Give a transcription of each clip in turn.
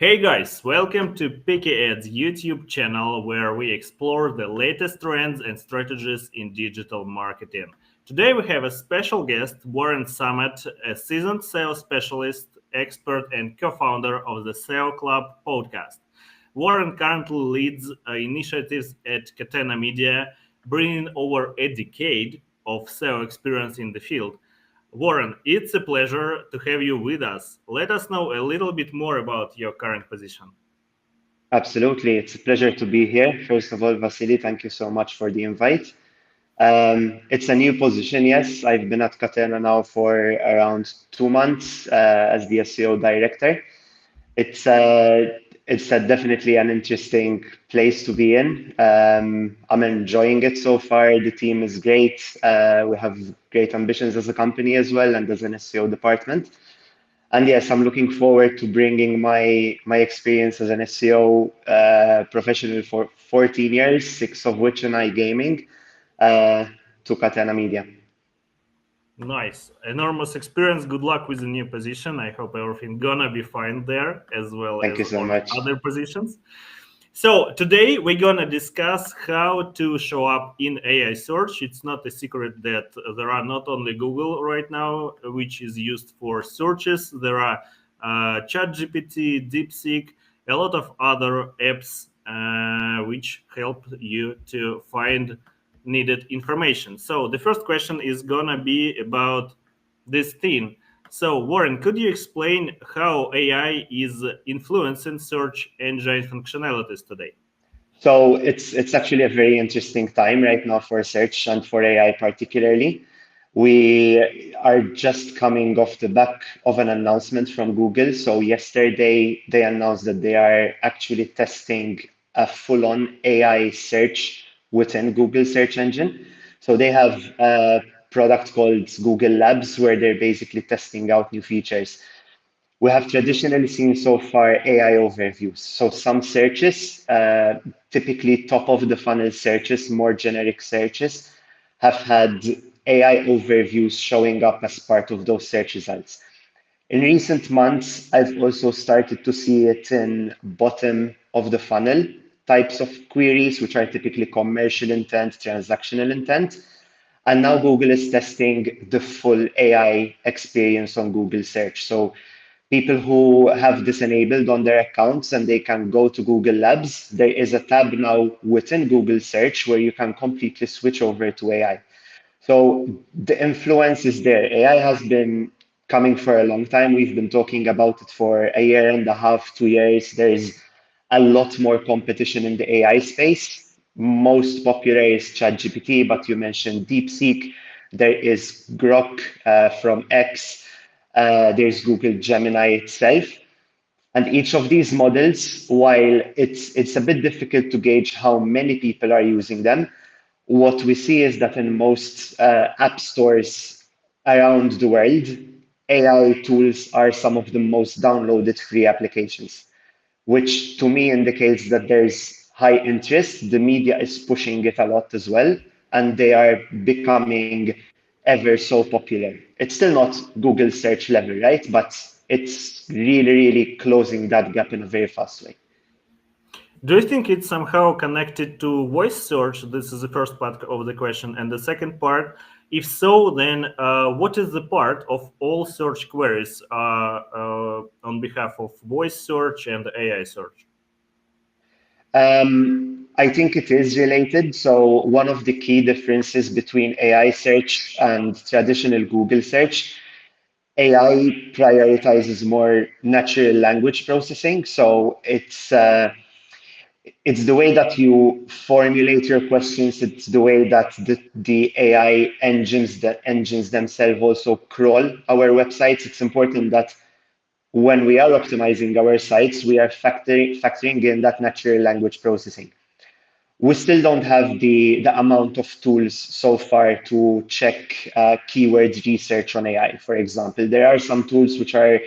Hey guys, welcome to Peaky Ads YouTube channel where we explore the latest trends and strategies in digital marketing. Today we have a special guest, Warren Sammut, a seasoned SEO specialist, expert, and co-founder of the SEO Club podcast. Warren currently leads initiatives at Catena Media, bringing over a decade of SEO experience in the field. Warren, it's a pleasure to have you with us. Let us know a little bit more about your current position. Absolutely. It's a pleasure to be here. First of all, Vasily, thank you so much for the invite. It's a new position, yes. I've been at Catena now for around 2 months as the SEO director. It's definitely an interesting place to be in. I'm enjoying it so far. The team is great. We have great ambitions as a company as well and as an SEO department. And yes, I'm looking forward to bringing my experience as an SEO professional for 14 years, 6 of which in iGaming, uh, to Catena Media. Nice. Enormous experience. Good luck with the new position. I hope everything gonna be fine there as well Thank as you so on much. other positions. So today we're gonna discuss how to show up in AI search. It's not a secret that there are not only Google right now, which is used for searches. There are ChatGPT, DeepSeek, a lot of other apps which help you to find needed information. So the first question is gonna be about this thing. So, Warren, could you explain how AI is influencing search engine functionalities today? So it's actually a very interesting time right now for search and for AI particularly. We are just coming off the back of an announcement from Google. So yesterday they announced that they are actually testing a full-on AI search within Google search engine. So they have a product called Google Labs where they're basically testing out new features. We have traditionally seen so far AI overviews. So some searches, typically top of the funnel searches, more generic searches, have had AI overviews showing up as part of those search results. In recent months, I've also started to see it in bottom of the funnel types of queries, which are typically commercial intent, transactional intent. And now Google is testing the full AI experience on Google search. So people who have this enabled on their accounts and they can go to Google Labs, there is a tab now within Google search where you can completely switch over to AI. So the influence is there. AI has been coming for a long time. We've been talking about it for a year and a half, 2 years. There is a lot more competition in the AI space. Most popular is ChatGPT, but you mentioned DeepSeek. There is Grok from X. There's Google Gemini itself. And each of these models, while it's a bit difficult to gauge how many people are using them, what we see is that in most app stores around the world, AI tools are some of the most downloaded free applications, which to me indicates that there's high interest. The media is pushing it a lot as well, and they are becoming ever so popular. It's still not Google search level, right? But it's really, really closing that gap in a very fast way. Do you think it's somehow connected to voice search? This is the first part of the question. And the second part, if so, then what is the part of all search queries on behalf of voice search and AI search? I think it is related. So one of the key differences between AI search and traditional Google search, AI prioritizes more natural language processing. So it's the way that you formulate your questions. It's the way that the AI engines themselves also crawl our websites. It's important that when we are optimizing our sites, we are factoring in that natural language processing. We still don't have the amount of tools so far to check keyword research on AI, for example. There are some tools which are,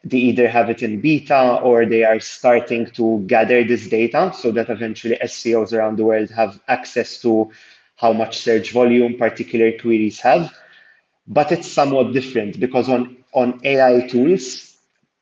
they either have it in beta or they are starting to gather this data so that eventually SEOs around the world have access to how much search volume particular queries have. But it's somewhat different because on AI tools,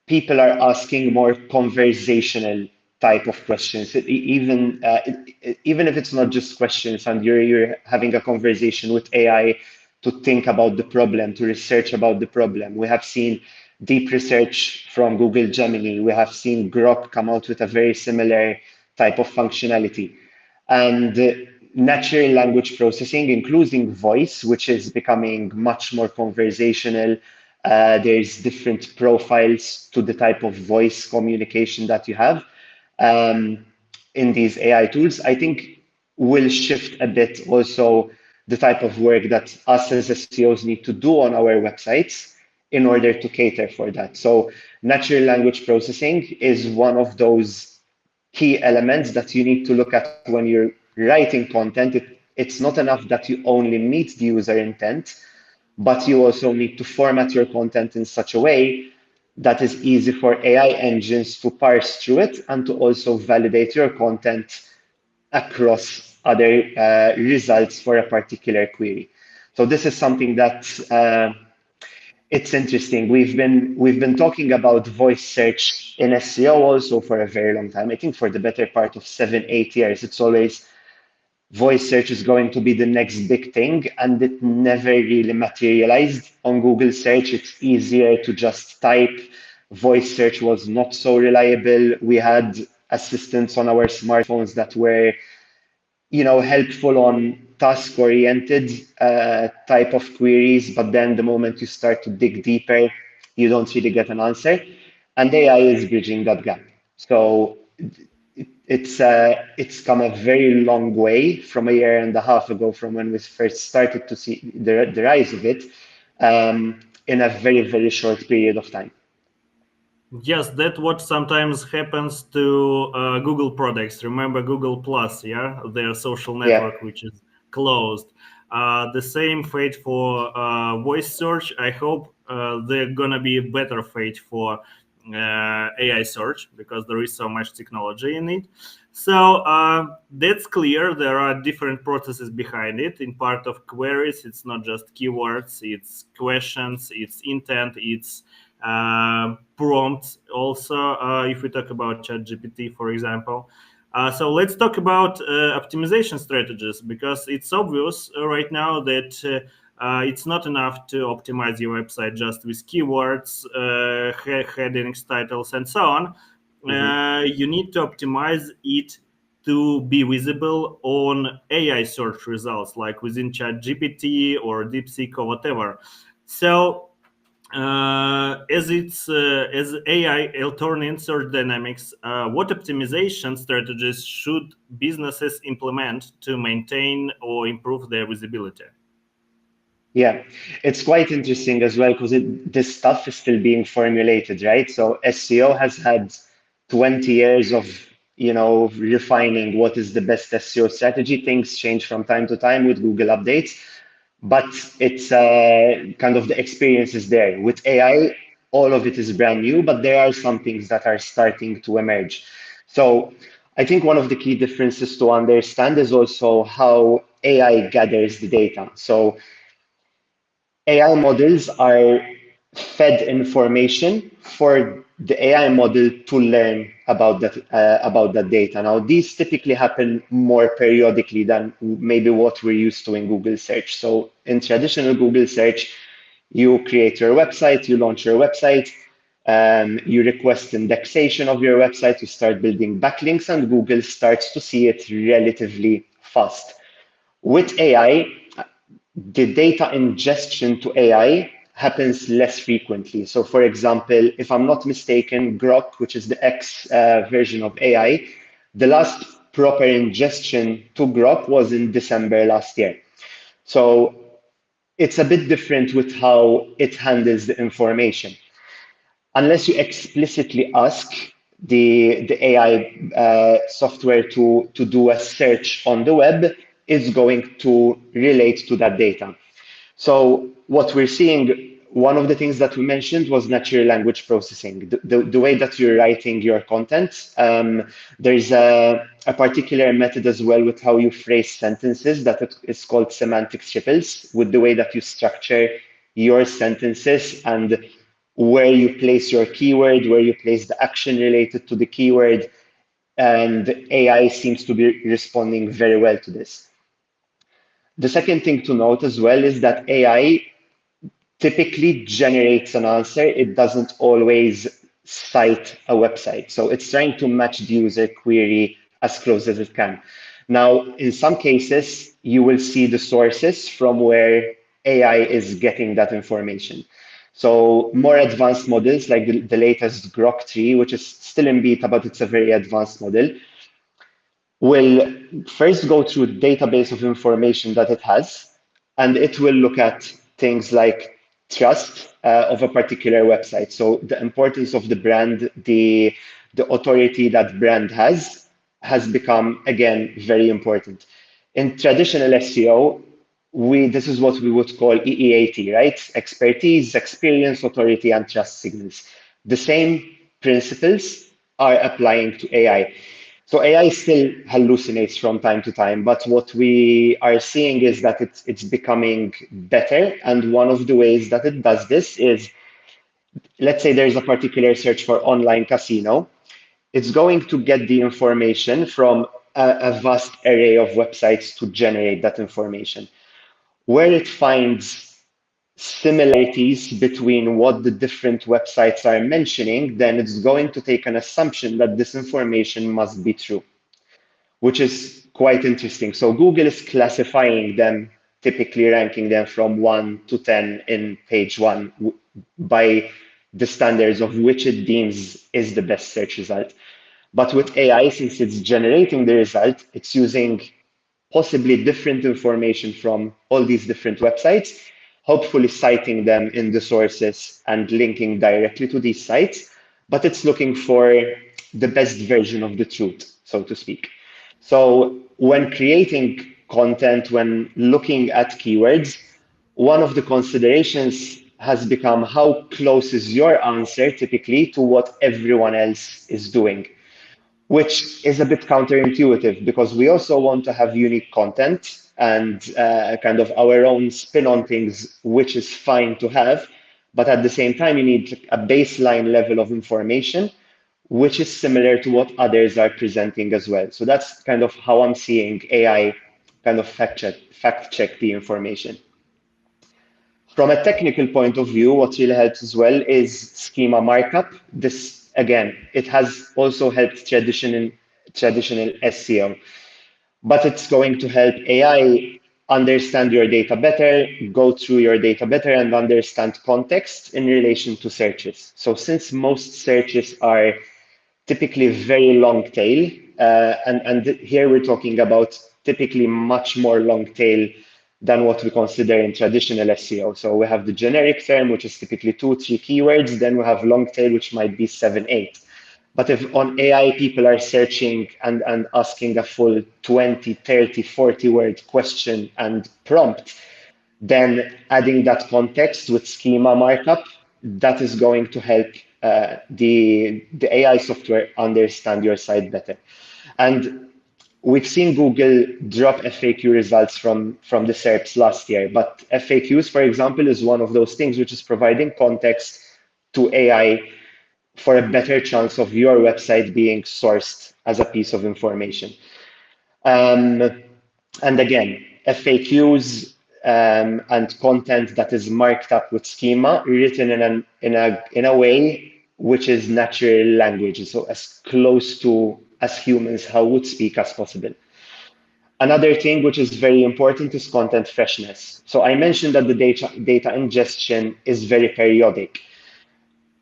people are asking more conversational type of questions. Even if it's not just questions and you're having a conversation with AI to think about the problem, to research about the problem. We have seen deep research from Google Gemini. We have seen Grok come out with a very similar type of functionality. And natural language processing, including voice, which is becoming much more conversational. There's different profiles to the type of voice communication that you have in these AI tools. I think will shift a bit also the type of work that us as SEOs need to do on our websites in order to cater for that. So natural language processing is one of those key elements that you need to look at when you're writing content. It's not enough that you only meet the user intent, but you also need to format your content in such a way that is easy for AI engines to parse through it and to also validate your content across other results for a particular query. So this is something that it's interesting. We've been talking about voice search in SEO also for a very long time. I think for the better part of 7, 8 years, it's always voice search is going to be the next big thing, and it never really materialized on Google search. It's easier to just type. Voice search was not so reliable. We had assistants on our smartphones that were helpful on task-oriented type of queries, but then the moment you start to dig deeper, you don't really get an answer. And AI is bridging that gap. So it's come a very long way from a year and a half ago, from when we first started to see the rise of it, in a very, very short period of time. Yes, that's what sometimes happens to Google products. Remember Google Plus, yeah, their social network, Yeah. which is closed. The same fate for voice search. I hope they're gonna be a better fate for AI search, because there is so much technology in it. So that's clear. There are different processes behind it. In part of queries, it's not just keywords, it's questions, it's intent, it's prompts also, if we talk about ChatGPT, for example. So let's talk about optimization strategies, because it's obvious right now that it's not enough to optimize your website just with keywords, headings, titles, and so on. You need to optimize it to be visible on AI search results, like within ChatGPT or DeepSeek or whatever. So as AI altering search dynamics, what optimization strategies should businesses implement to maintain or improve their visibility? Yeah, it's quite interesting as well, because this stuff is still being formulated, right? So SEO has had 20 years of, refining what is the best SEO strategy. Things change from time to time with Google updates, but it's kind of the experience is there. With AI, all of it is brand new, but there are some things that are starting to emerge. So I think one of the key differences to understand is also how AI gathers the data. So AI models are fed information for the AI model to learn about that data. Now, these typically happen more periodically than maybe what we're used to in Google search. So in traditional Google search, you create your website, you launch your website, you request indexation of your website, you start building backlinks, and Google starts to see it relatively fast. With AI, the data ingestion to AI happens less frequently. So, for example, if I'm not mistaken, Grok, which is the X version of AI, the last proper ingestion to Grok was in December last year. So it's a bit different with how it handles the information. Unless you explicitly ask the AI software to do a search on the web, it's going to relate to that data. So what we're seeing, one of the things that we mentioned was natural language processing, the way that you're writing your content. There's a particular method as well with how you phrase sentences that is called semantic triples, with the way that you structure your sentences and where you place your keyword, where you place the action related to the keyword, and AI seems to be responding very well to this. The second thing to note as well is that AI typically generates an answer. It doesn't always cite a website. So it's trying to match the user query as close as it can. Now, in some cases, you will see the sources from where AI is getting that information. So more advanced models like the latest Grok 3, which is still in beta, but it's a very advanced model, will first go through the database of information that it has, and it will look at things like trust of a particular website. So the importance of the brand, the authority that brand has become, again, very important. In traditional SEO, this is what we would call EEAT, right? Expertise, experience, authority, and trust signals. The same principles are applying to AI. So AI still hallucinates from time to time, but what we are seeing is that it's becoming better. And one of the ways that it does this is, let's say there's a particular search for online casino. It's going to get the information from a vast array of websites to generate that information. Where it finds similarities between what the different websites are mentioning, then it's going to take an assumption that this information must be true, which is quite interesting. So Google is classifying them, typically ranking them from 1 to 10 in page 1 by the standards of which it deems is the best search result. But with AI, since it's generating the result, it's using possibly different information from all these different websites, hopefully citing them in the sources and linking directly to these sites. But it's looking for the best version of the truth, so to speak. So when creating content, when looking at keywords, one of the considerations has become how close is your answer typically to what everyone else is doing, which is a bit counterintuitive because we also want to have unique content and kind of our own spin on things, which is fine to have. But at the same time, you need a baseline level of information, which is similar to what others are presenting as well. So that's kind of how I'm seeing AI kind of fact check the information. From a technical point of view, what really helps as well is schema markup. This, again, it has also helped traditional SEO, but it's going to help AI understand your data better, go through your data better, and understand context in relation to searches. So since most searches are typically very long tail, and here we're talking about typically much more long tail than what we consider in traditional SEO. So we have the generic term, which is typically 2, 3 keywords. Then we have long tail, which might be 7, 8. But if on AI people are searching and asking a full 20, 30, 40 word question and prompt, then adding that context with schema markup, that is going to help the AI software understand your site better. And we've seen Google drop FAQ results from the SERPs last year, but FAQs, for example, is one of those things which is providing context to AI for a better chance of your website being sourced as a piece of information. And again, FAQs and content that is marked up with schema, written in a way which is natural language, so as close to as humans how would speak as possible. Another thing which is very important is content freshness. So I mentioned that the data ingestion is very periodic.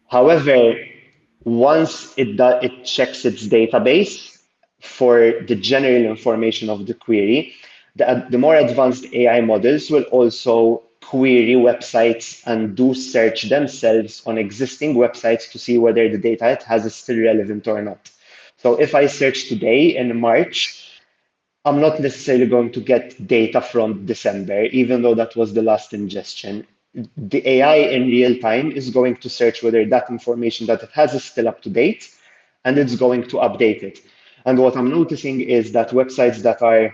However, once it checks its database for the general information of the query, the more advanced AI models will also query websites and do search themselves on existing websites to see whether the data it has is still relevant or not. So if I search today in March, I'm not necessarily going to get data from December, even though that was the last ingestion. The AI in real time is going to search whether that information that it has is still up to date, and it's going to update it. And what I'm noticing is that websites that are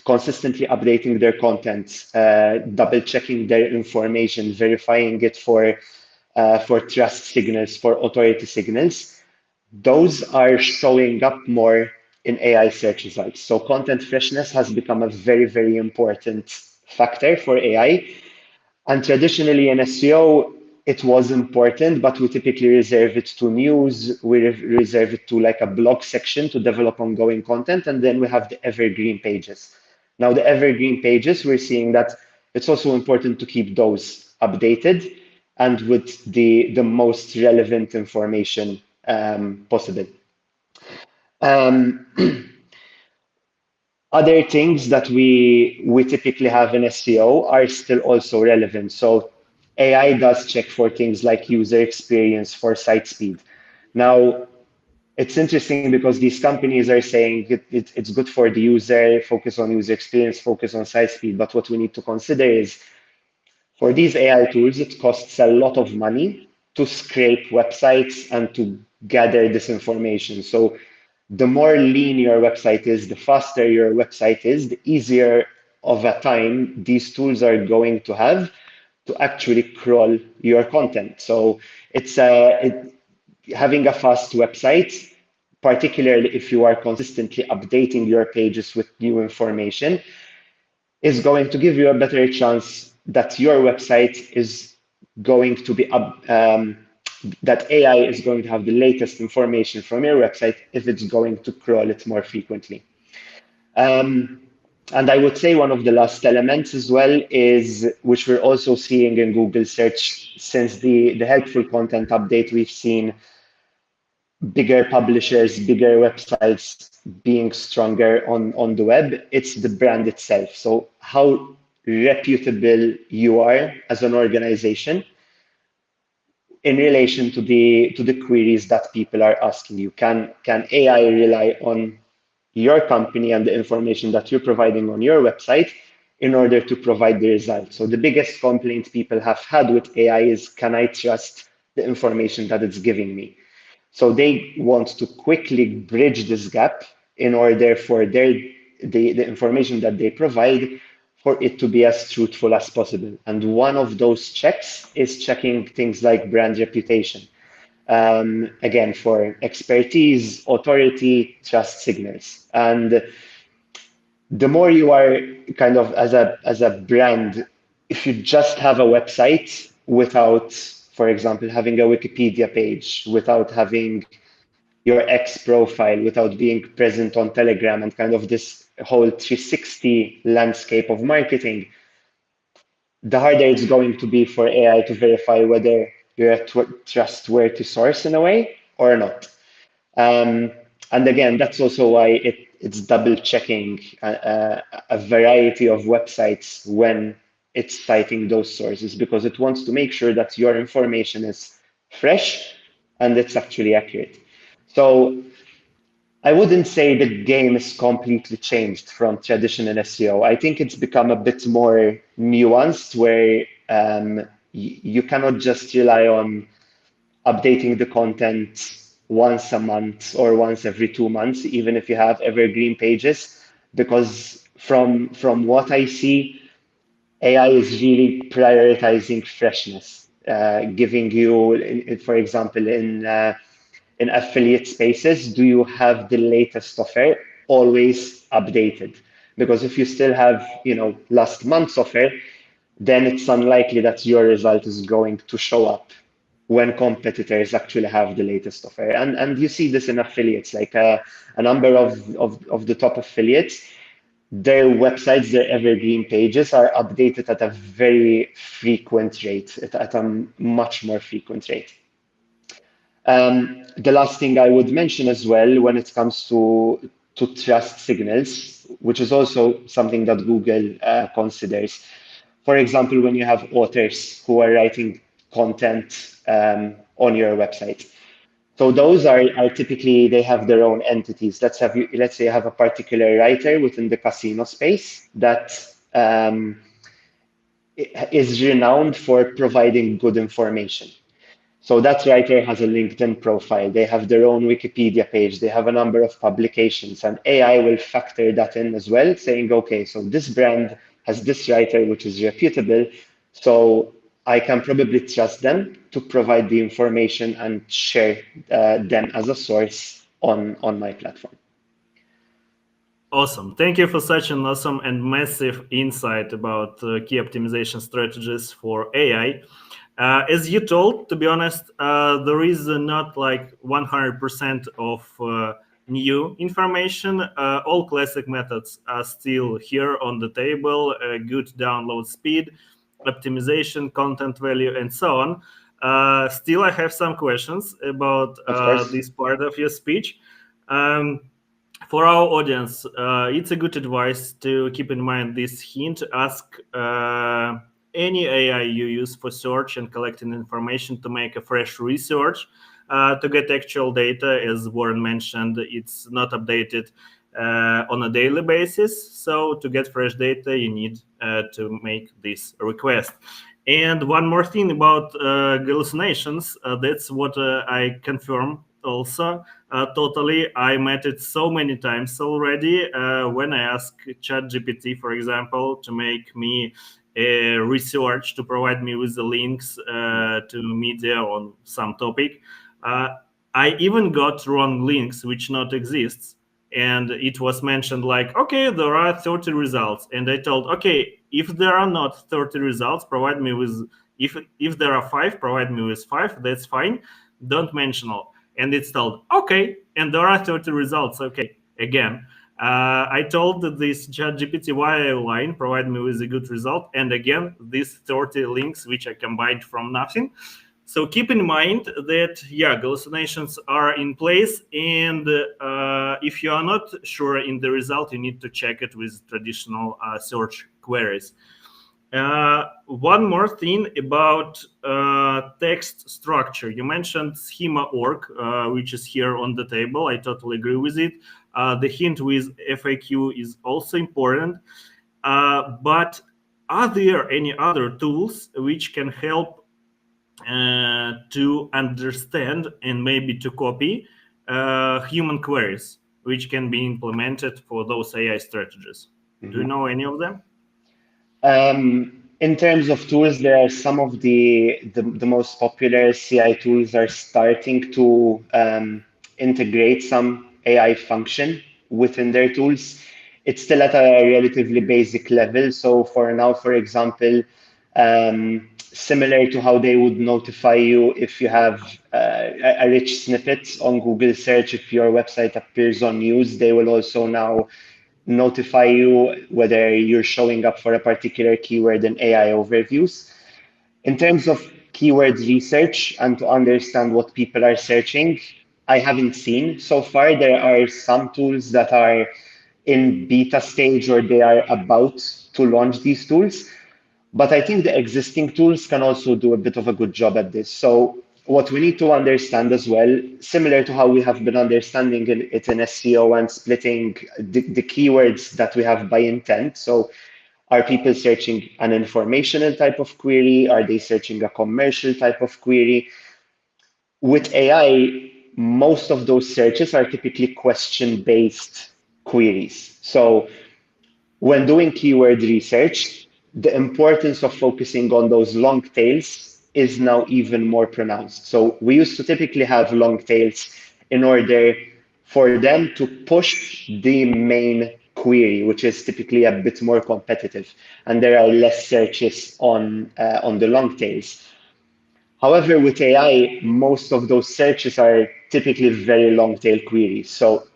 consistently updating their content, double checking their information, verifying it for for trust signals, for authority signals, those are showing up more in AI search results. So content freshness has become a very, very important factor for AI. And traditionally in SEO, it was important, but we typically reserve it to news, reserve it to like a blog section to develop ongoing content, and then we have the evergreen pages. Now, the evergreen pages, we're seeing that it's also important to keep those updated and with the most relevant information possible. Um, Other things that we typically have in SEO are still also relevant. So AI does check for things like user experience, for site speed. Now, it's interesting because these companies are saying it's good for the user, focus on user experience, focus on site speed. But what we need to consider is for these AI tools, it costs a lot of money to scrape websites and to gather this information. So the more lean your website is, the faster your website is, the easier of a time these tools are going to have to actually crawl your content. So having a fast website, particularly if you are consistently updating your pages with new information, is going to give you a better chance that your website is going to be that AI is going to have the latest information from your website if it's going to crawl it more frequently. Um, and I would say one of the last elements as well is, which we're also seeing in Google search since the helpful content update, we've seen bigger publishers, bigger websites being stronger on the web. It's the brand itself. So how reputable you are as an organization in relation to the queries that people are asking you. Can AI rely on your company and the information that you're providing on your website in order to provide the result? So the biggest complaint people have had with AI is, can I trust the information that it's giving me? So they want to quickly bridge this gap in order for the information that they provide for it to be as truthful as possible. And one of those checks is checking things like brand reputation. Again, for expertise, authority, trust signals. And the more you are kind of as a brand, if you just have a website without, for example, having a Wikipedia page, without having your X profile, without being present on Telegram and kind of this whole 360 landscape of marketing, the harder it's going to be for AI to verify whether you're a trustworthy source in a way or not. Um, and again, that's also why it's double checking a variety of websites when it's citing those sources, because it wants to make sure that your information is fresh and it's actually accurate. So I wouldn't say the game is completely changed from traditional SEO. I think it's become a bit more nuanced where you cannot just rely on updating the content once a month or once every 2 months, even if you have evergreen pages, because from what I see, AI is really prioritizing freshness, giving you, for example, in affiliate spaces, do you have the latest offer always updated? Because if you still have, last month's offer, then it's unlikely that your result is going to show up when competitors actually have the latest offer. And you see this in affiliates, like a number of the top affiliates, their websites, their evergreen pages are updated at a very frequent rate, at a much more frequent rate. The last thing I would mention as well when it comes to trust signals, which is also something that Google considers. For example, when you have authors who are writing content on your website. So those are typically, they have their own entities. Let's say you have a particular writer within the casino space that is renowned for providing good information. So that writer has a LinkedIn profile. They have their own Wikipedia page. They have a number of publications, and AI will factor that in as well, saying, okay, so this brand has this writer, which is reputable. So I can probably trust them to provide the information and share them as a source on my platform. Awesome. Thank you for such an awesome and massive insight about key optimization strategies for AI. As you told, to be honest, there is not like 100% of new information. All classic methods are still here on the table: good download speed, optimization, content value, and so on. Still, I have some questions about Of course. this part of your speech. Um, for our audience, it's a good advice to keep in mind this hint. Ask any AI you use for search and collecting information to make a fresh research to get actual data. As Warren mentioned, it's not updated on a daily basis. So to get fresh data, you need to make this request. And one more thing about hallucinations, that's what I confirm also. Totally, I met it so many times already. When I ask ChatGPT, for example, to make me a research, to provide me with the links to media on some topic, uh, I even got wrong links which not exists. And it was mentioned like, okay, there are 30 results. And I told, okay, if there are not 30 results, provide me with, if there are five, provide me with five. That's fine. Don't mention all. And it's told, okay, and there are 30 results. Okay, again, I told this ChatGPT why I line, provide me with a good result. And again, these 30 links, which I combined from nothing. So keep in mind that, yeah, hallucinations are in place. And if you are not sure in the result, you need to check it with traditional search queries. One more thing about text structure. You mentioned schema.org, which is here on the table. I totally agree with it. The hint with FAQ is also important. But are there any other tools which can help to understand and maybe to copy human queries, which can be implemented for those AI strategies? Do you know any of them? In terms of tools, there are some of the most popular CI tools are starting to integrate some AI function within their tools. It's still at a relatively basic level. So for now, for example, similar to how they would notify you if you have a rich snippet on Google search, if your website appears on news, they will also now notify you whether you're showing up for a particular keyword in AI overviews. In terms of keyword research and to understand what people are searching, I haven't seen so far. There are some tools that are in beta stage or they are about to launch these tools. But I think the existing tools can also do a bit of a good job at this. So what we need to understand as well, similar to how we have been understanding it in SEO and splitting the keywords that we have by intent. So are people searching an informational type of query? Are they searching a commercial type of query? With AI, most of those searches are typically question-based queries. So when doing keyword research, the importance of focusing on those long tails is now even more pronounced. So we used to typically have long tails in order for them to push the main query, which is typically a bit more competitive, and there are less searches on the long tails. However, with AI, most of those searches are typically very long tail queries. So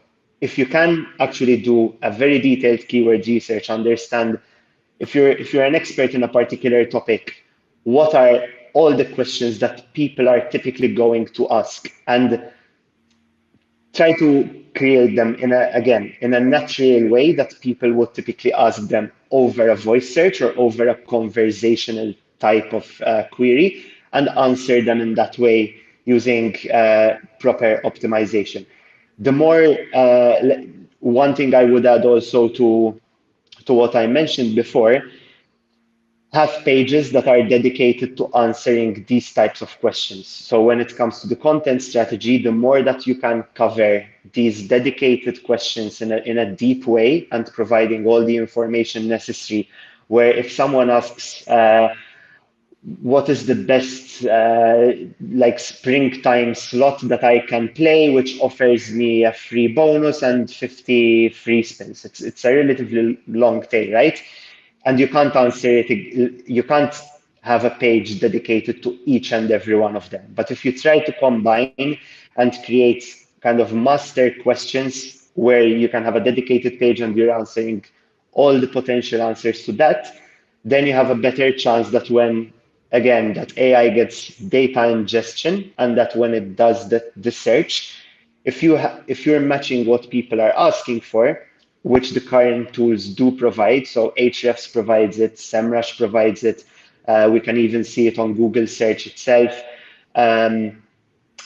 if you can actually do a very detailed keyword research, understand if you're an expert in a particular topic, what are all the questions that people are typically going to ask, and try to create them in a natural way that people would typically ask them over a voice search or over a conversational type of query, and answer them in that way using proper optimization. The more one thing I would add also to what I mentioned before, have pages that are dedicated to answering these types of questions. So when it comes to the content strategy, the more that you can cover these dedicated questions in a deep way and providing all the information necessary, where if someone asks, what is the best like springtime slot that I can play, which offers me a free bonus and 50 free spins. It's a relatively long tail, right? And you can't answer it, you can't have a page dedicated to each and every one of them. But if you try to combine and create kind of master questions where you can have a dedicated page and you're answering all the potential answers to that, then you have a better chance that when, again, that AI gets data ingestion and that when it does the search, if you're matching what people are asking for, which the current tools do provide, so Ahrefs provides it, SEMrush provides it, we can even see it on Google search itself. Um,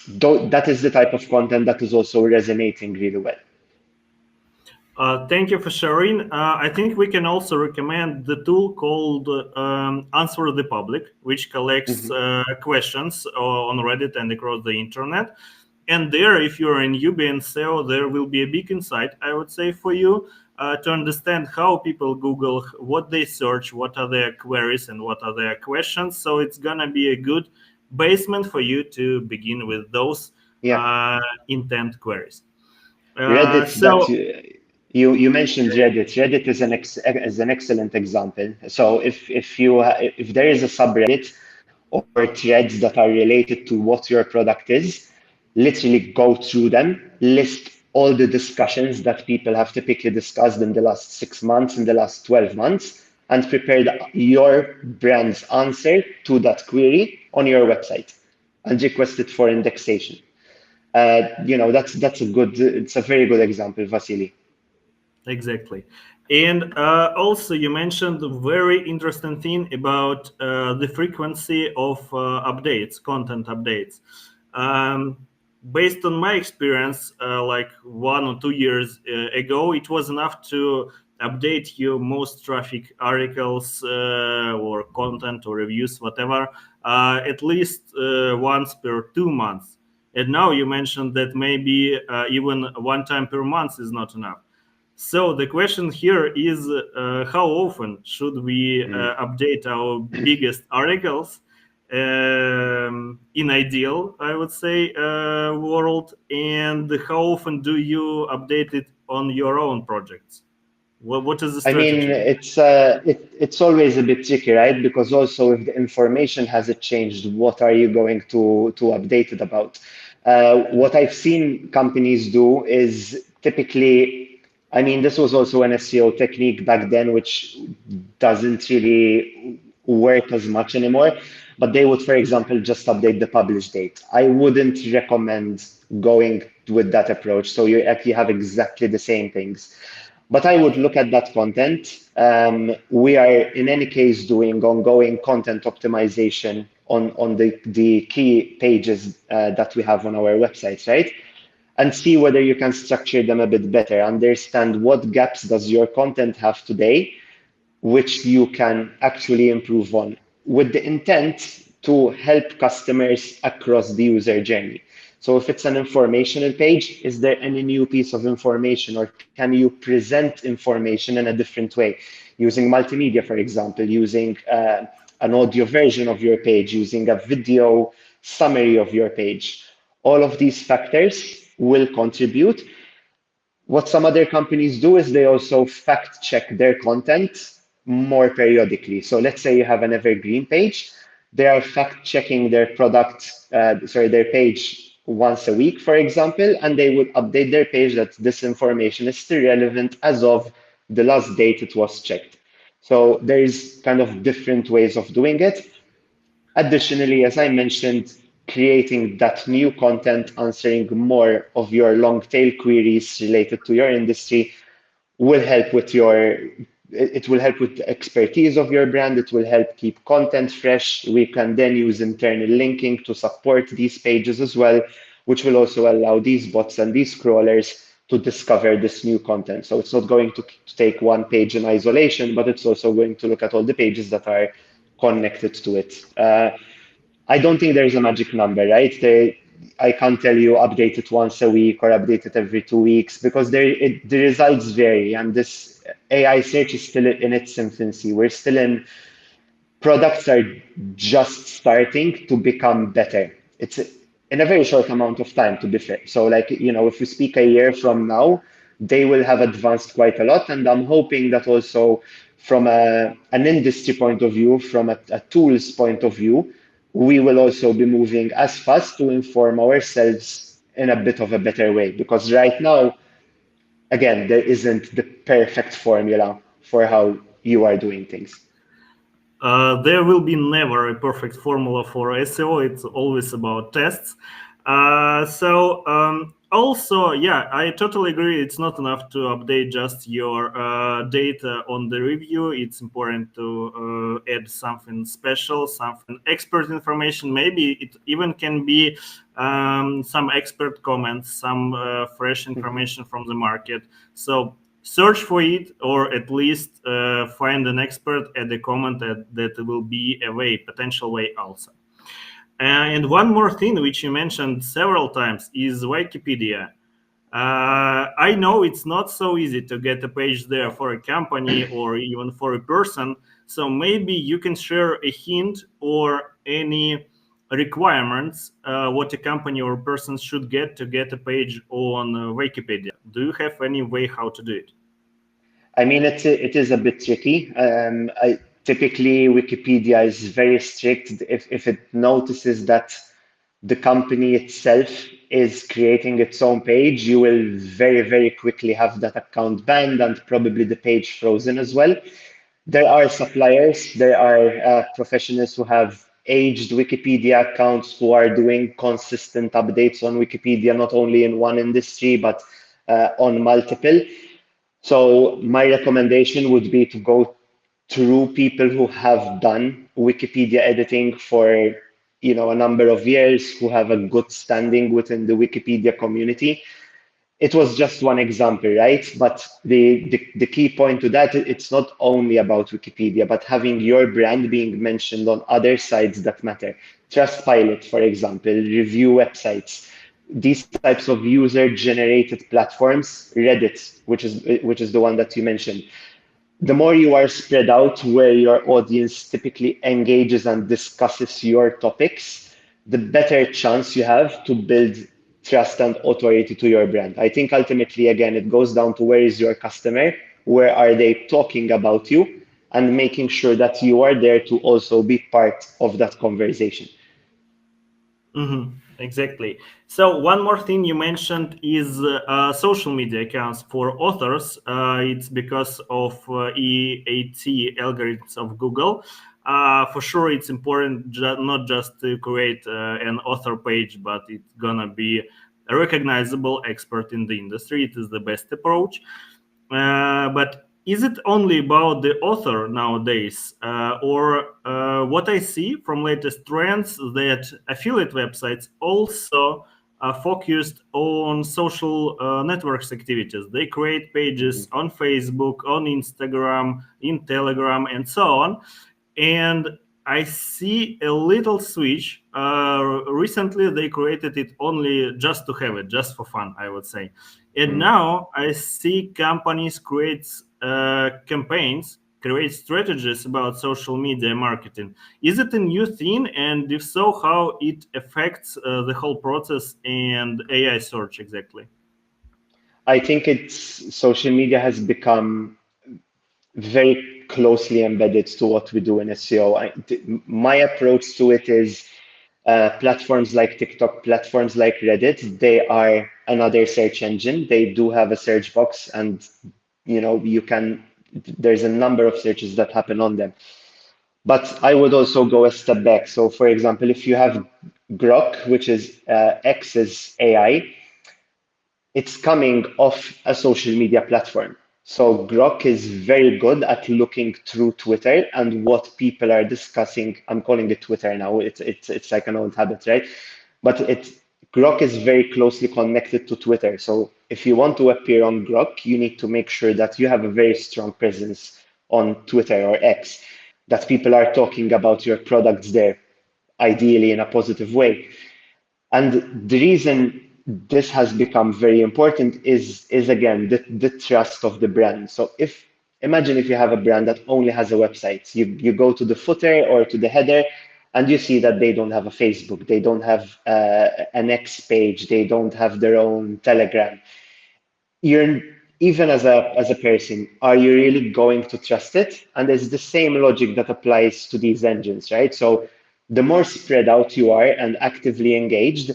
that is the type of content that is also resonating really well. Thank you for sharing. I think we can also recommend the tool called AnswerThePublic, which collects questions on Reddit and across the internet. And there, if you're a newbie in SEO, there will be a big insight, I would say, for you to understand how people Google, what they search, what are their queries, and what are their questions. So it's going to be a good basement for you to begin with those Yeah. intent queries. Reddit, that So you mentioned Reddit. Reddit is an excellent example. So if there is a subreddit or threads that are related to what your product is, literally go through them, list all the discussions that people have typically discussed in the last 6 months, in the last 12 months, and prepare your brand's answer to that query on your website and request it for indexation. That's a good, it's a very good example, Vasily. exactly. And also, you mentioned a very interesting thing about the frequency of updates, content updates. Um, Based on my experience, like 1 or 2 years ago, it was enough to update your most traffic articles or content or reviews, whatever, at least once per 2 months. And now you mentioned that maybe even one time per month is not enough. So the question here is how often should we update our biggest articles in ideal, I would say, world, and how often do you update it on your own projects? What is the I mean, strategy? it's always a bit tricky, right? Because also if the information hasn't changed, what are you going to update it about? What I've seen companies do is typically, I mean, this was also an SEO technique back then, which doesn't really work as much anymore. But they would, for example, just update the publish date. I wouldn't recommend going with that approach. So you actually have exactly the same things. But I would look at that content. We are, in any case, doing ongoing content optimization on the key pages that we have on our websites, right? And see whether you can structure them a bit better, understand what gaps does your content have today, which you can actually improve on with the intent to help customers across the user journey. So if it's an informational page, is there any new piece of information or can you present information in a different way using multimedia, for example, using an audio version of your page, using a video summary of your page? All of these factors will contribute. What some other companies do is they also fact check their content more periodically. So let's say you have an Evergreen page, they are fact checking their their page once a week, for example, and they would update their page that this information is still relevant as of the last date it was checked. So there is kind of different ways of doing it. Additionally, as I mentioned, creating that new content answering more of your long tail queries related to your industry will help with it will help with the expertise of your brand. It will help keep content fresh. We can then use internal linking to support these pages as well, which will also allow these bots and these crawlers to discover this new content. So it's not going to take one page in isolation, but it's also going to look at all the pages that are connected to it. I don't think there is a magic number, right? I can't tell you update it once a week or update it every 2 weeks because the results vary. And this AI search is still in its infancy. We're still in products are just starting to become better. It's in a very short amount of time, to be fair. So, like, if we speak a year from now, they will have advanced quite a lot. And I'm hoping that also from an industry point of view, from a tools point of view, we will also be moving as fast to inform ourselves in a bit of a better way. Because right now, again, there isn't the perfect formula for how you are doing things. There will be never a perfect formula for SEO. It's always about tests. Also, yeah, I totally agree. It's not enough to update just your data on the review. It's important to add something special, something expert information. Maybe it even can be some expert comments, some fresh information from the market. So search for it, or at least find an expert at the comment that will be a way, potential way also. And one more thing which you mentioned several times is Wikipedia. I know it's not so easy to get a page there for a company or even for a person. So maybe you can share a hint or any requirements what a company or person should get to get a page on Wikipedia. Do you have any way how to do it? I mean, it is a bit tricky. Typically, Wikipedia is very strict. If it notices that the company itself is creating its own page, you will very, very quickly have that account banned and probably the page frozen as well. There are suppliers, there are professionals who have aged Wikipedia accounts who are doing consistent updates on Wikipedia, not only in one industry, but on multiple. So my recommendation would be to go through people who have done Wikipedia editing for a number of years, who have a good standing within the Wikipedia community. It was just one example, right? But the key point to that, it's not only about Wikipedia, but having your brand being mentioned on other sites that matter. Trustpilot, for example, review websites, these types of user-generated platforms, Reddit, which is the one that you mentioned. The more you are spread out where your audience typically engages and discusses your topics, the better chance you have to build trust and authority to your brand. I think ultimately, again, it goes down to where is your customer, where are they talking about you, and making sure that you are there to also be part of that conversation. Exactly. So one more thing you mentioned is social media accounts for authors. It's because of EAT algorithms of Google. For sure, it's important not just to create an author page, but it's gonna be a recognizable expert in the industry. It is the best approach. But is it only about the author nowadays, or what I see from latest trends that affiliate websites also are focused on social networks activities? They create pages on Facebook, on Instagram, in Telegram, and so on. And I see a little switch. Recently, they created it only just to have it, just for fun, I would say. And now I see companies create campaigns, create strategies about social media marketing. Is it a new thing? And if so, how it affects the whole process and AI search exactly? I think social media has become very closely embedded to what we do in SEO. My approach to it is platforms like TikTok, platforms like Reddit, they are another search engine. They do have a search box, and there's a number of searches that happen on them. But I would also go a step back. So, for example, if you have Grok, which is X's AI, it's coming off a social media platform. So Grok is very good at looking through Twitter and what people are discussing. I'm calling it Twitter now. It's like an old habit, right? But Grok is very closely connected to Twitter. So if you want to appear on Grok, you need to make sure that you have a very strong presence on Twitter or X, that people are talking about your products there, ideally in a positive way. And the reason this has become very important is again the trust of the brand. So imagine if you have a brand that only has a website. You go to the footer or to the header, and you see that they don't have a Facebook, they don't have an X page, they don't have their own Telegram. You're even as a person, are you really going to trust it? And it's the same logic that applies to these engines, right? So the more spread out you are and actively engaged,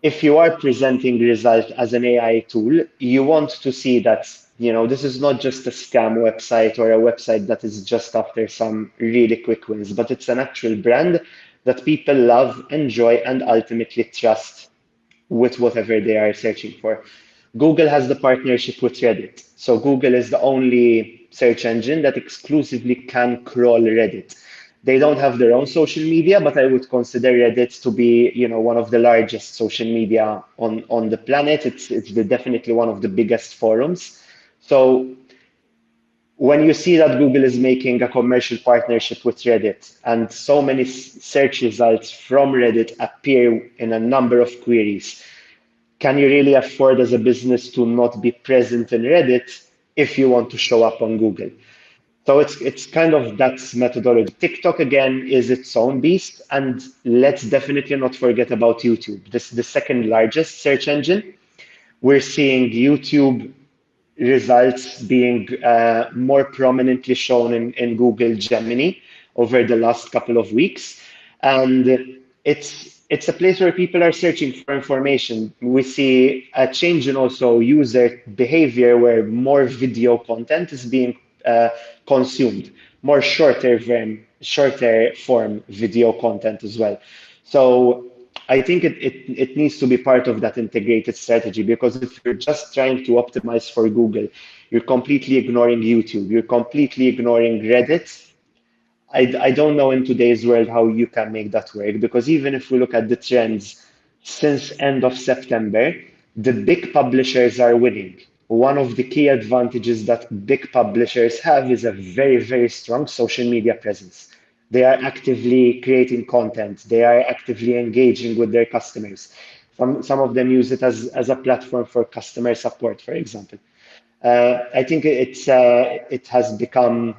if you are presenting result as an AI tool, you want to see that, this is not just a scam website or a website that is just after some really quick wins, but it's an actual brand that people love, enjoy, and ultimately trust with whatever they are searching for. Google has the partnership with Reddit. So Google is the only search engine that exclusively can crawl Reddit. They don't have their own social media, but I would consider Reddit to be, one of the largest social media on the planet. Definitely one of the biggest forums. So when you see that Google is making a commercial partnership with Reddit and so many search results from Reddit appear in a number of queries, can you really afford as a business to not be present in Reddit if you want to show up on Google? So it's kind of that methodology. TikTok again is its own beast, and let's definitely not forget about YouTube. This is the second largest search engine. We're seeing YouTube results being more prominently shown in Google Gemini over the last couple of weeks. And it's a place where people are searching for information. We see a change in also user behavior where more video content is being consumed, more shorter form video content as well. So I think it needs to be part of that integrated strategy, because if you're just trying to optimize for Google, you're completely ignoring YouTube, you're completely ignoring Reddit. I don't know in today's world how you can make that work, because even if we look at the trends since end of September, the big publishers are winning. One of the key advantages that big publishers have is a very, very strong social media presence. They are actively creating content. They are actively engaging with their customers. Some of them use it as a platform for customer support, for example. I think it has become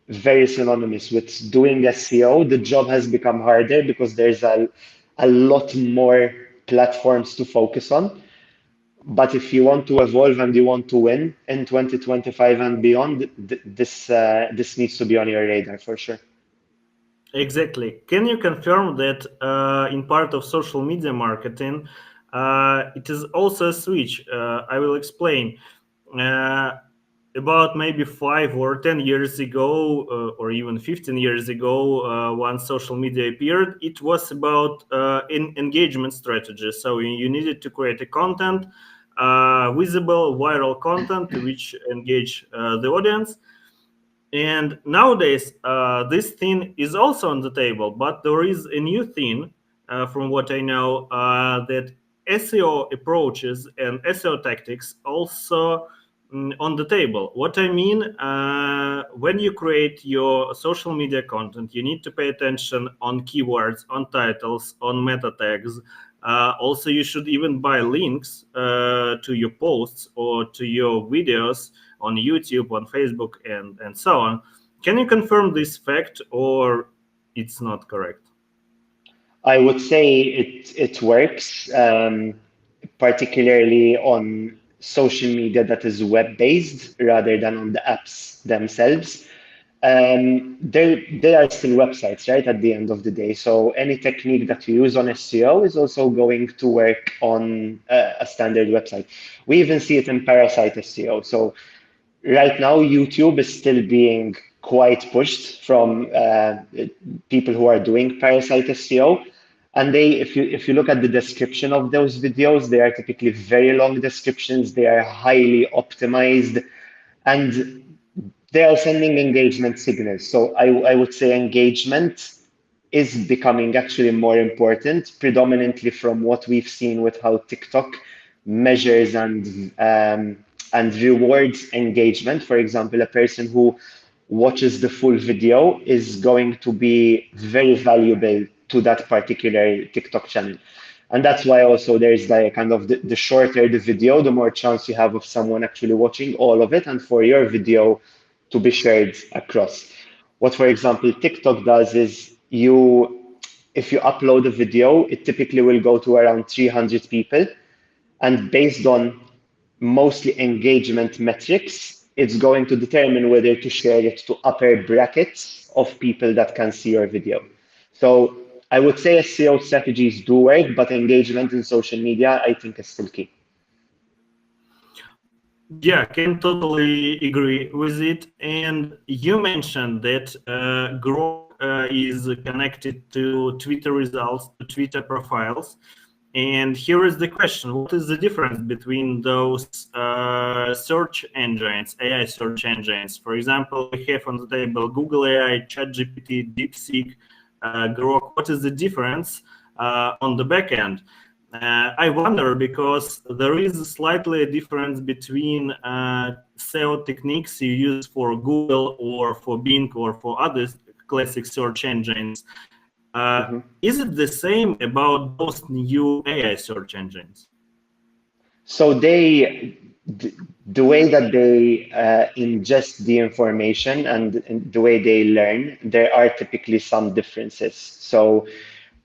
very synonymous with doing SEO. The job has become harder because there's a lot more platforms to focus on. But if you want to evolve and you want to win in 2025 and beyond, this needs to be on your radar for sure. Exactly. Can you confirm that in part of social media marketing, it is also a switch? I will explain. Uh, about maybe 5 or 10 years ago, or even 15 years ago, once social media appeared, it was about engagement strategy. So you needed to create a content, visible, viral content, which engage the audience. And nowadays, this thing is also on the table, but there is a new thing, from what I know, that SEO approaches and SEO tactics also on the table. What I mean, when you create your social media content, you need to pay attention on keywords, on titles, on meta tags. Also, you should even buy links to your posts or to your videos on YouTube, on Facebook, and so on. Can you confirm this fact, or it's not correct? I would say it works, particularly on social media that is web-based rather than on the apps themselves. They are still websites, right, at the end of the day. So any technique that you use on SEO is also going to work on a standard website. We even see it in Parasite SEO. So right now, YouTube is still being quite pushed from people who are doing Parasite SEO. And if you look at the description of those videos, they are typically very long descriptions. They are highly optimized, and they are sending engagement signals. So I would say engagement is becoming actually more important, predominantly from what we've seen with how TikTok measures and rewards engagement. For example, a person who watches the full video is going to be very valuable to that particular TikTok channel. And that's why also there's like kind of the shorter the video, the more chance you have of someone actually watching all of it and for your video to be shared across. What, for example, TikTok does is if you upload a video, it typically will go to around 300 people. And based on mostly engagement metrics, it's going to determine whether to share it to upper brackets of people that can see your video. So I would say SEO strategies do work, but engagement in social media, I think, is still key. Yeah, can totally agree with it. And you mentioned that Grok is connected to Twitter results, to Twitter profiles. And here is the question: what is the difference between those search engines, AI search engines? For example, we have on the table Google AI, ChatGPT, DeepSeek, Grok. What is the difference on the back end? I wonder because there is slightly a difference between SEO techniques you use for Google or for Bing or for other classic search engines. Is it the same about those new AI search engines? So the way that they ingest the information and the way they learn, there are typically some differences. So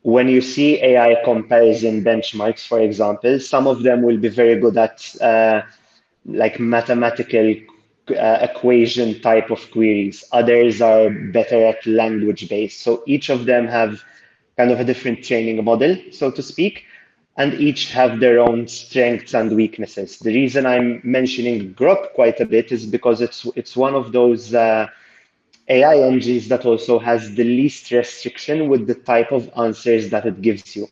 when you see AI comparison benchmarks, for example, some of them will be very good at like mathematical equation type of queries. Others are better at language based. So each of them have kind of a different training model, so to speak, and each have their own strengths and weaknesses. The reason I'm mentioning Grok quite a bit is because it's one of those AI engines that also has the least restriction with the type of answers that it gives you.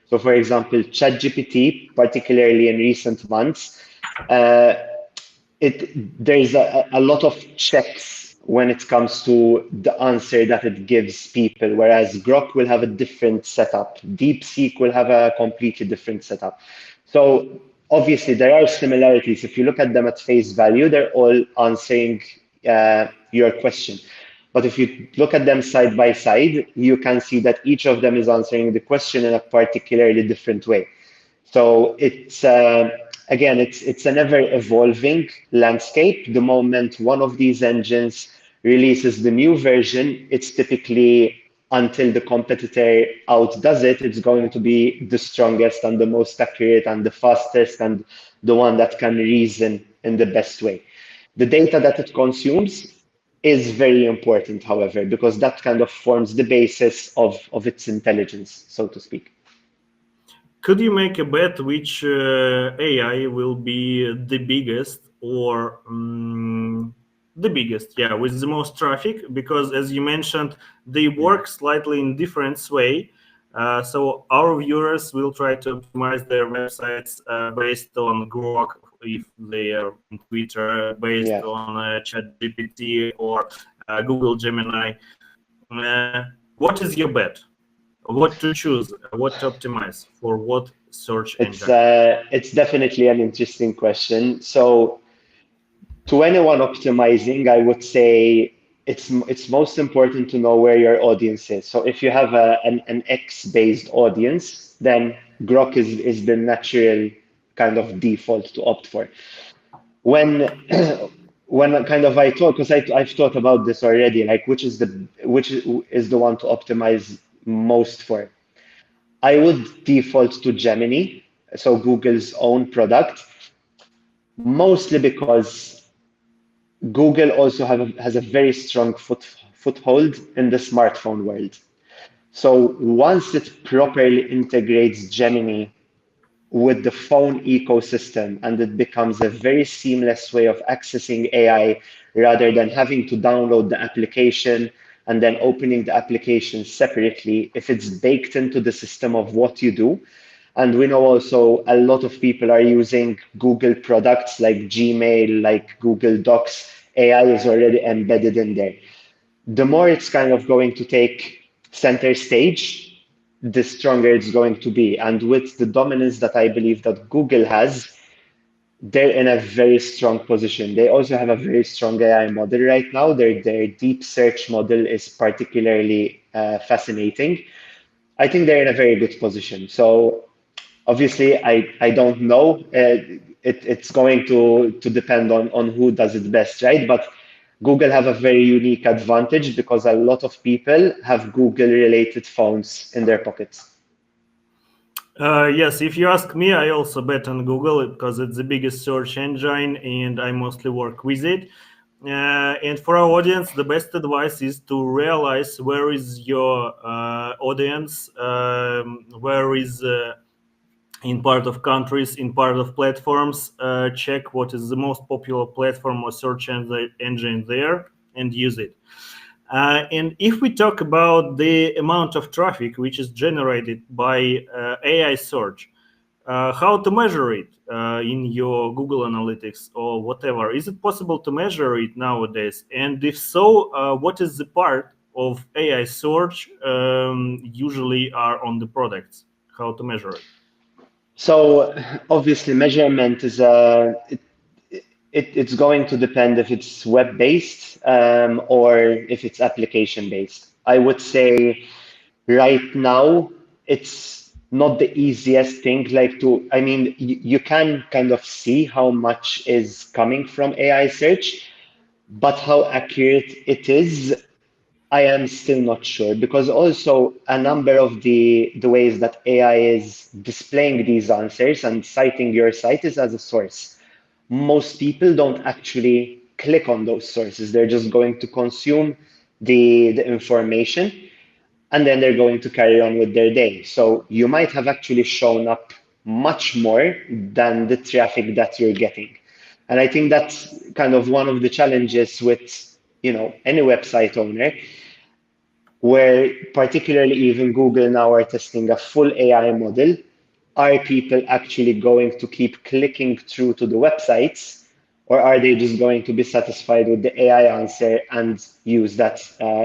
So, for example, ChatGPT, particularly in recent months, uh, there's a lot of checks when it comes to the answer that it gives people, whereas Grok will have a different setup. DeepSeek will have a completely different setup. So obviously there are similarities. If you look at them at face value, they're all answering your question. But if you look at them side by side, you can see that each of them is answering the question in a particularly different way. So it's again, it's an ever evolving landscape. The moment one of these engines releases the new version, it's typically until the competitor outdoes it, it's going to be the strongest and the most accurate and the fastest and the one that can reason in the best way. The data that it consumes is very important, however, because that kind of forms the basis of its intelligence, so to speak. Could you make a bet which AI will be the biggest or the biggest, yeah, with the most traffic? Because as you mentioned, they work slightly in different way. So our viewers will try to optimize their websites based on Grok if they are on Twitter, based Yeah. on ChatGPT or Google Gemini. What is your bet? What to choose, what to optimize for what search engine? It's definitely an interesting question. So to anyone optimizing, I would say it's most important to know where your audience is. So if you have an X-based audience, then Grok is the natural kind of default to opt for. When when kind of I thought, because I've thought about this already, like which is the one to optimize most for. I would default to Gemini, so Google's own product, mostly because Google also has a very strong foothold in the smartphone world. So once it properly integrates Gemini with the phone ecosystem and it becomes a very seamless way of accessing AI rather than having to download the application and then opening the application separately, if it's baked into the system of what you do. And we know also a lot of people are using Google products like Gmail, like Google Docs. AI is already embedded in there. The more it's kind of going to take center stage, the stronger it's going to be. And with the dominance that I believe that Google has, they're in a very strong position. They also have a very strong AI model right now. Their deep search model is particularly fascinating. I think they're in a very good position. So Obviously, I don't know. It's going to depend on who does it best, right? But Google have a very unique advantage because a lot of people have Google-related phones in their pockets. Yes, if you ask me, I also bet on Google because it's the biggest search engine and I mostly work with it. And for our audience, the best advice is to realize where is your audience, where is in part of countries, in part of platforms. Check what is the most popular platform or search engine there and use it. And if we talk about the amount of traffic which is generated by AI search, how to measure it in your Google Analytics or whatever? Is it possible to measure it nowadays? And if so, what is the part of AI search usually are on the products? How to measure it? So obviously, measurement is it's going to depend if it's web-based or if it's application-based. I would say right now it's not the easiest thing. Like to, I mean, you can kind of see how much is coming from AI search, but how accurate it is, I am still not sure because also a number of the ways that AI is displaying these answers and citing your site is as a source. Most people don't actually click on those sources. They're just going to consume the information and then they're going to carry on with their day. So you might have actually shown up much more than the traffic that you're getting. And I think that's kind of one of the challenges with, any website owner where particularly even Google now are testing a full AI model. Are people actually going to keep clicking through to the websites, or are they just going to be satisfied with the AI answer and use that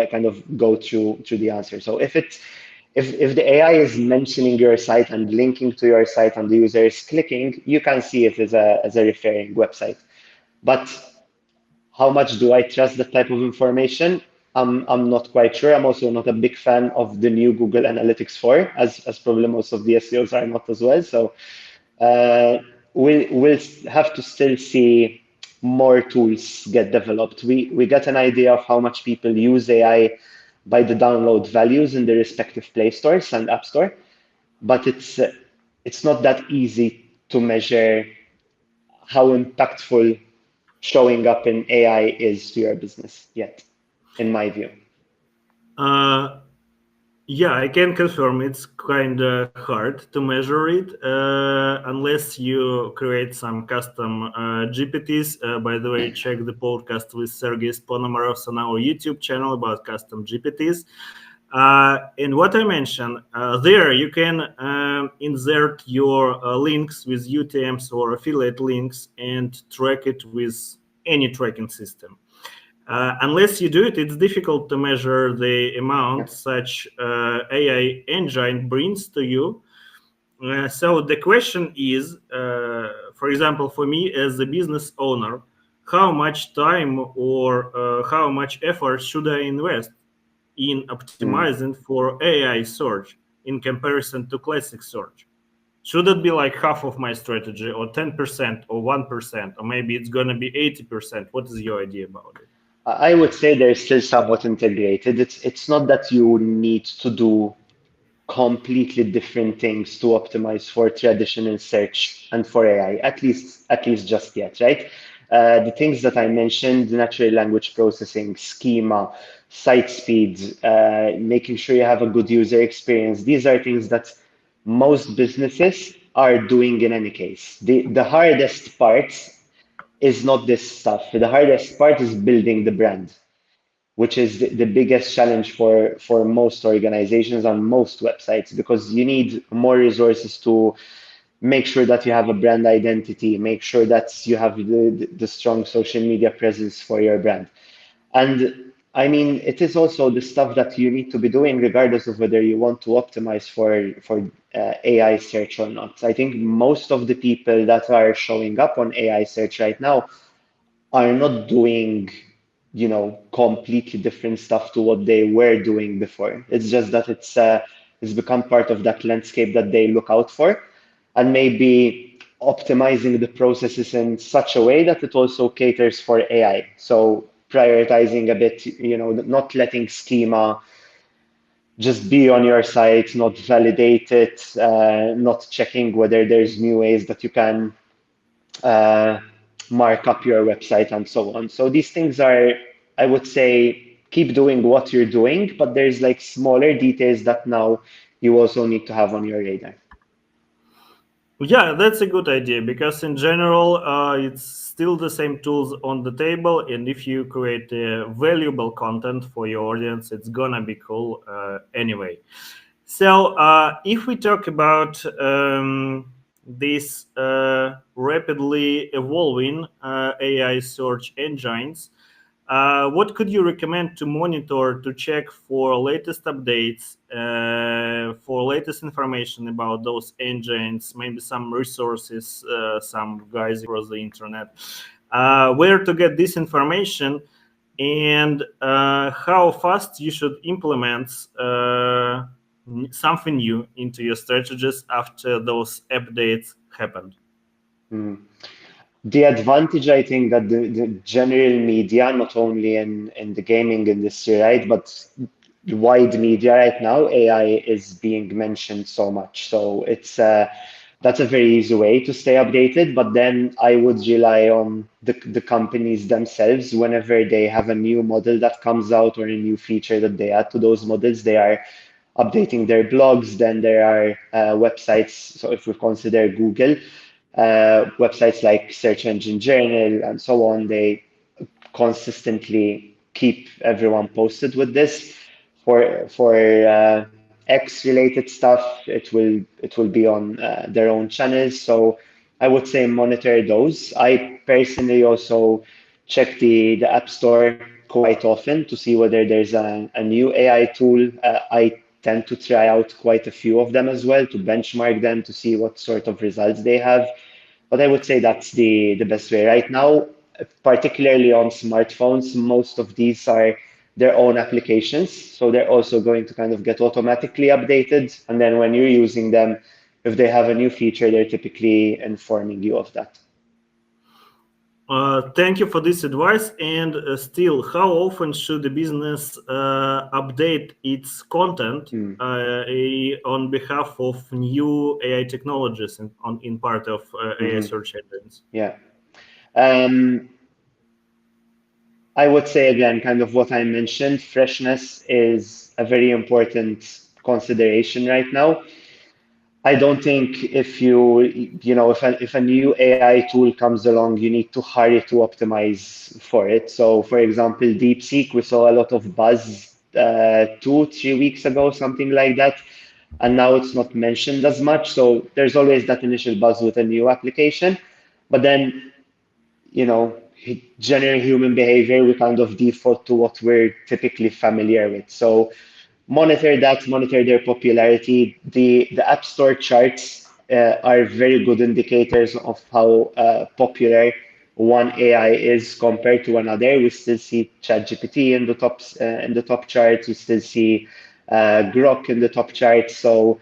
kind of go through the answer? So if the AI is mentioning your site and linking to your site and the user is clicking, you can see it as a referring website. But how much do I trust that type of information? I'm not quite sure. I'm also not a big fan of the new Google Analytics 4, as probably most of the SEOs are not as well. So uh, we'll have to still see more tools get developed. We get an idea of how much people use AI by the download values in the respective Play stores and App Store, but it's not that easy to measure how impactful showing up in AI is to your business yet, in my view. Uh, Yeah, I can confirm it's kind of hard to measure it unless you create some custom GPTs. By the way, check the podcast with Sergey Sponomaros on our YouTube channel about custom GPTs. And what I mentioned, there you can insert your links with UTMs or affiliate links and track it with any tracking system. Unless you do it, it's difficult to measure the amount such AI engine brings to you. So the question is, for example, for me as a business owner, how much time or how much effort should I invest in Mm. optimizing for AI search in comparison to classic search? Should it be like half of my strategy or 10% or 1%, or maybe it's going to be 80%? What is your idea about it? I would say they're still somewhat integrated. It's not that you need to do completely different things to optimize for traditional search and for AI, at least just yet, right? The things that I mentioned, natural language processing, schema, site speed, making sure you have a good user experience. These are things that most businesses are doing in any case. The hardest part is not this stuff. The hardest part is building the brand, which is the biggest challenge for most organizations and most websites because you need more resources to make sure that you have a brand identity, make sure that you have the strong social media presence for your brand. And I mean, it is also the stuff that you need to be doing regardless of whether you want to optimize for AI search or not. I think most of the people that are showing up on AI search right now are not doing, completely different stuff to what they were doing before. It's just that it's become part of that landscape that they look out for. and maybe optimizing the processes in such a way that it also caters for AI. So prioritizing a bit, not letting schema just be on your site, not validate it, not checking whether there's new ways that you can uh, mark up your website and so on. So these things are, I would say, keep doing what you're doing, but there's like smaller details that now you also need to have on your radar. Yeah, that's a good idea because in general, it's still the same tools on the table, and if you create valuable content for your audience, it's gonna be cool anyway. So, if we talk about these rapidly evolving AI search engines, what could you recommend to monitor to check for latest updates, for latest information about those engines, maybe some resources, some guys across the internet, where to get this information, and how fast you should implement something new into your strategies after those updates happened? Mm. The advantage, I think, that the general media, not only in the gaming industry, right, but wide media right now, AI is being mentioned so much. So that's a very easy way to stay updated. But then I would rely on the companies themselves whenever they have a new model that comes out or a new feature that they add to those models. They are updating their blogs. Then there are websites. So if we consider Google, websites like Search Engine Journal and so on, they consistently keep everyone posted with this. For X related stuff, it will be on their own channels. So I would say monitor those. I personally also check the App Store quite often to see whether there's a new AI tool. I tend to try out quite a few of them as well to benchmark them to see what sort of results they have. But I would say that's the best way right now, particularly on smartphones. Most of these are their own applications, so they're also going to kind of get automatically updated. And then when you're using them, if they have a new feature, they're typically informing you of that. Thank you for this advice. And still, how often should the business update its content Hmm. on behalf of new AI technologies in part of AI Mhm. search engines? Yeah. Um, I would say again, kind of what I mentioned, freshness is a very important consideration right now. I don't think if a new AI tool comes along, you need to hurry to optimize for it. So, for example, DeepSeek, we saw a lot of buzz 2, 3 weeks ago, something like that, and now it's not mentioned as much. So there's always that initial buzz with a new application, but then general human behavior, we kind of default to what we're typically familiar with. So monitor that, monitor their popularity. The App Store charts are very good indicators of how popular one AI is compared to another. We still see ChatGPT in the top charts. We still see Grok in the top charts. So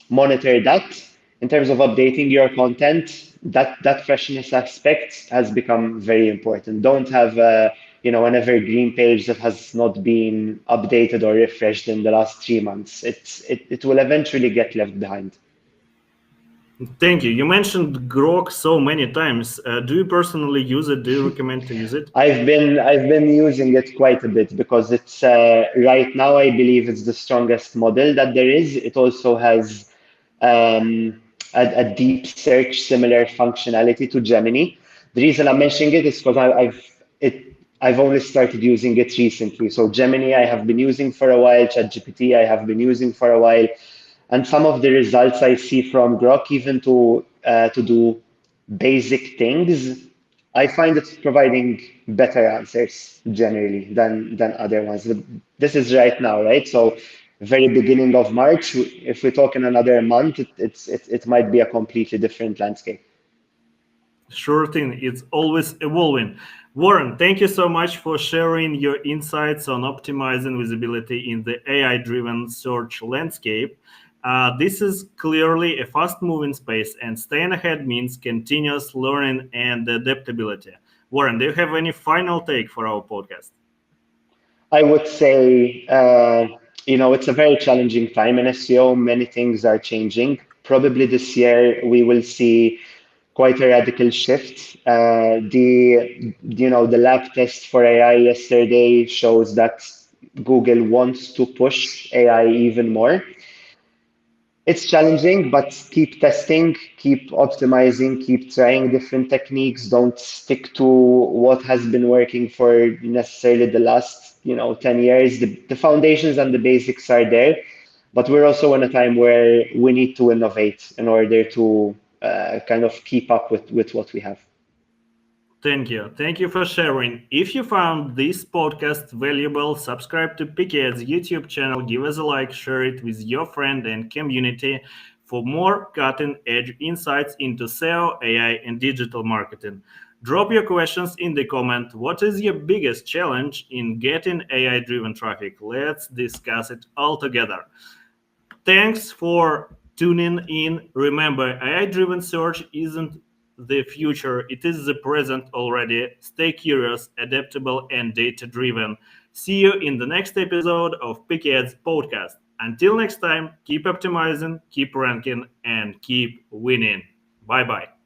monitor that. In terms of updating your content, that freshness aspect has become very important. Don't have an evergreen page that has not been updated or refreshed in the last 3 months. It will eventually get left behind. Thank you. You mentioned Grok so many times. Do you personally use it? Do you recommend to use it? I've been using it quite a bit because it's right now I believe it's the strongest model that there is. It also has a deep search similar functionality to Gemini. The reason I'm mentioning it is because I've only started using it recently. So Gemini I have been using for a while, ChatGPT I have been using for a while, and some of the results I see from Grok, even to do basic things, I find it's providing better answers generally than other ones. This is right now, right? So very beginning of March. If we talk in another month, it might be a completely different landscape. Sure thing. It's always evolving. Warren, thank you so much for sharing your insights on optimizing visibility in the AI driven search landscape. This is clearly a fast-moving space, and staying ahead means continuous learning and adaptability. Warren, do you have any final take for our podcast? I would say, it's a very challenging time in SEO. Many things are changing. Probably this year we will see quite a radical shift. The lab test for AI yesterday shows that Google wants to push AI even more. It's challenging, but keep testing, keep optimizing, keep trying different techniques. Don't stick to what has been working for necessarily the last, 10 years. The foundations and the basics are there, but we're also in a time where we need to innovate in order to kind of keep up with what we have. Thank you. Thank you for sharing. If you found this podcast valuable, subscribe to Peaky Ads YouTube channel, give us a like, share it with your friend and community for more cutting-edge insights into SEO, AI, and digital marketing. Drop your questions in the comment. What is your biggest challenge in getting AI-driven traffic? Let's discuss it all together. Thanks for tuning in. Remember, AI driven search isn't the future, it is the present already. Stay curious, adaptable, and data driven. See you in the next episode of Peaky Ads podcast. Until next time, keep optimizing, keep ranking, and keep winning. Bye bye.